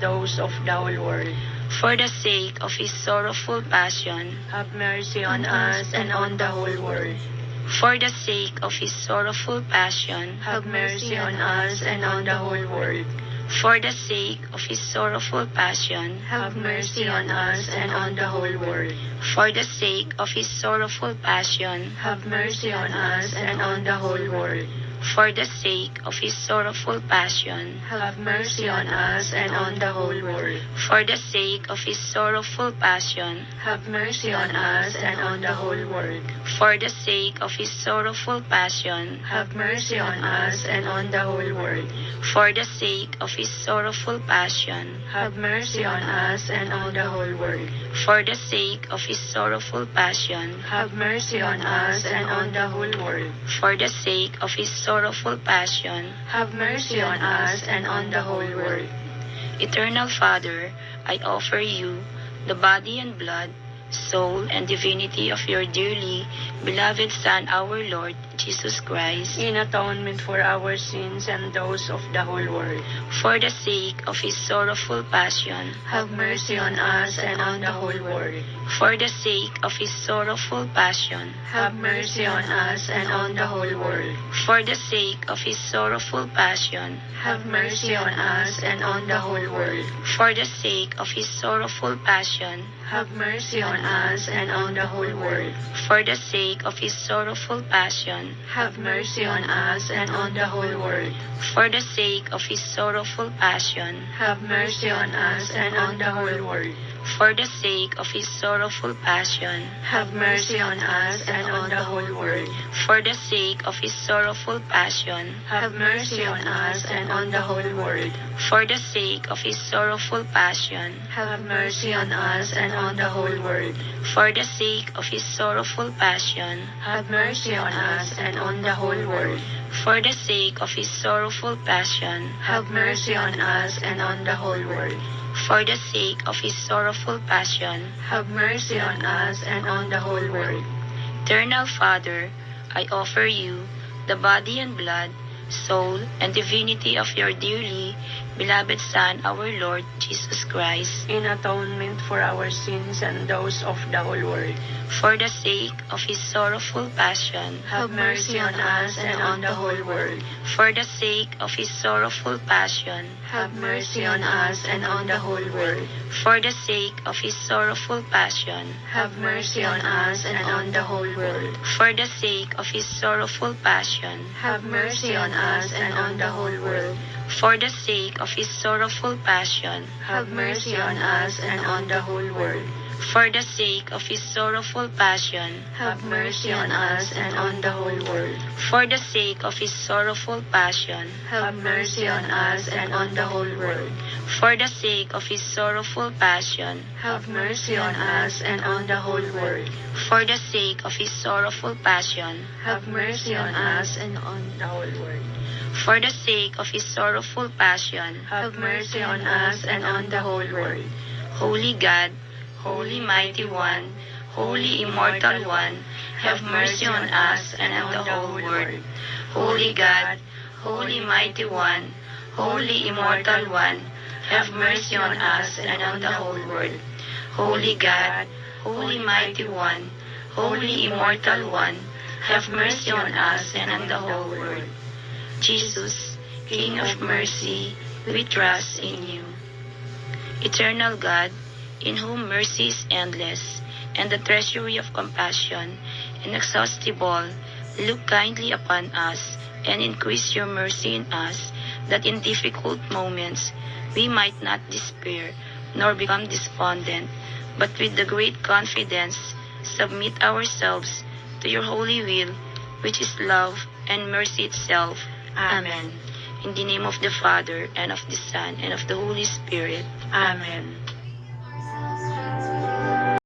those of the whole world. For the sake of his sorrowful passion, Have mercy on us and on the whole world. for the sake of his sorrowful passion, Have mercy on us and on the whole world. for the sake of his sorrowful passion, Have mercy on us and on the whole world. for the sake of his sorrowful passion, Have mercy on us and on the whole world. for the sake of his sorrowful passion, Have mercy on us and on the whole world. for the sake of his sorrowful passion, Have mercy on us and on the whole world. for the sake of his sorrowful passion, Have mercy on us and on the whole world. for the sake of his sorrowful passion, Have mercy on us and on the whole world. for the sake of his sorrowful passion, Have mercy on us and on the whole world. for the sake of his sorrowful passion. Have mercy on us and on the whole world. Eternal Father, I offer you the body and blood, soul, and divinity of your dearly beloved Son, our Lord Jesus Christ, In atonement for our sins and those of the whole world. for the sake of his sorrowful passion, Have mercy on us and on the whole world. for the sake of his sorrowful passion, Have mercy on us and on the whole world. for the sake of his sorrowful passion, Have mercy on us and on the whole world. for the sake of his sorrowful passion, Have mercy on us and on the whole world. for the sake of his sorrowful passion, Have mercy on us and on the whole world. for the sake of his sorrowful passion, Have mercy on us and on the whole world. for the sake of his sorrowful passion, Have mercy on us and on the whole world. for the sake of his sorrowful passion, Have mercy on us and on the whole world. for the sake of his sorrowful passion, Have mercy on us and on the whole world. for the sake of his sorrowful passion, Have mercy on us and on the whole world. for the sake of his sorrowful passion, Have mercy on us and on the whole world. for the sake of his sorrowful passion. Have mercy on us and on the whole world. Eternal Father, I offer you the body and blood, soul, and divinity of your dearly beloved Son, our Lord Jesus Christ, In atonement for our sins and those of the whole world. for the sake of his sorrowful passion, Have mercy on us and on the whole world. for the sake of his sorrowful passion, Have mercy on us and on the whole world. for the sake of his sorrowful passion, Have mercy on us and on the whole world. for the sake of his sorrowful passion, Have mercy on us and on the whole world. for the sake of his sorrowful passion, Have mercy on us and on the whole world. for the sake of his sorrowful passion, Have mercy on us and on the whole world. for the sake of his sorrowful passion, Have mercy on us and on the whole world. for the sake of his sorrowful passion, Have mercy on us and on the whole world. for the sake of his sorrowful passion, Have mercy on us and on the whole world. for the sake of his sorrowful passion. Have mercy on us and on the whole world. Holy God, Holy Mighty One, Holy Immortal One, have mercy on us and on the whole world. Holy God, Holy Mighty One, Holy Immortal One, have mercy on us and on the whole world. Holy God, Holy Mighty One, Holy Immortal One, have mercy on us and on the whole world. Jesus, King of mercy, we trust in you. Eternal God, in whom mercy is endless, and the treasury of compassion inexhaustible, look kindly upon us, and increase your mercy in us, that in difficult moments we might not despair, nor become despondent, but with the great confidence submit ourselves to your holy will, which is love and mercy itself. Amen. In the name of the Father, and of the Son, and of the Holy Spirit. Amen.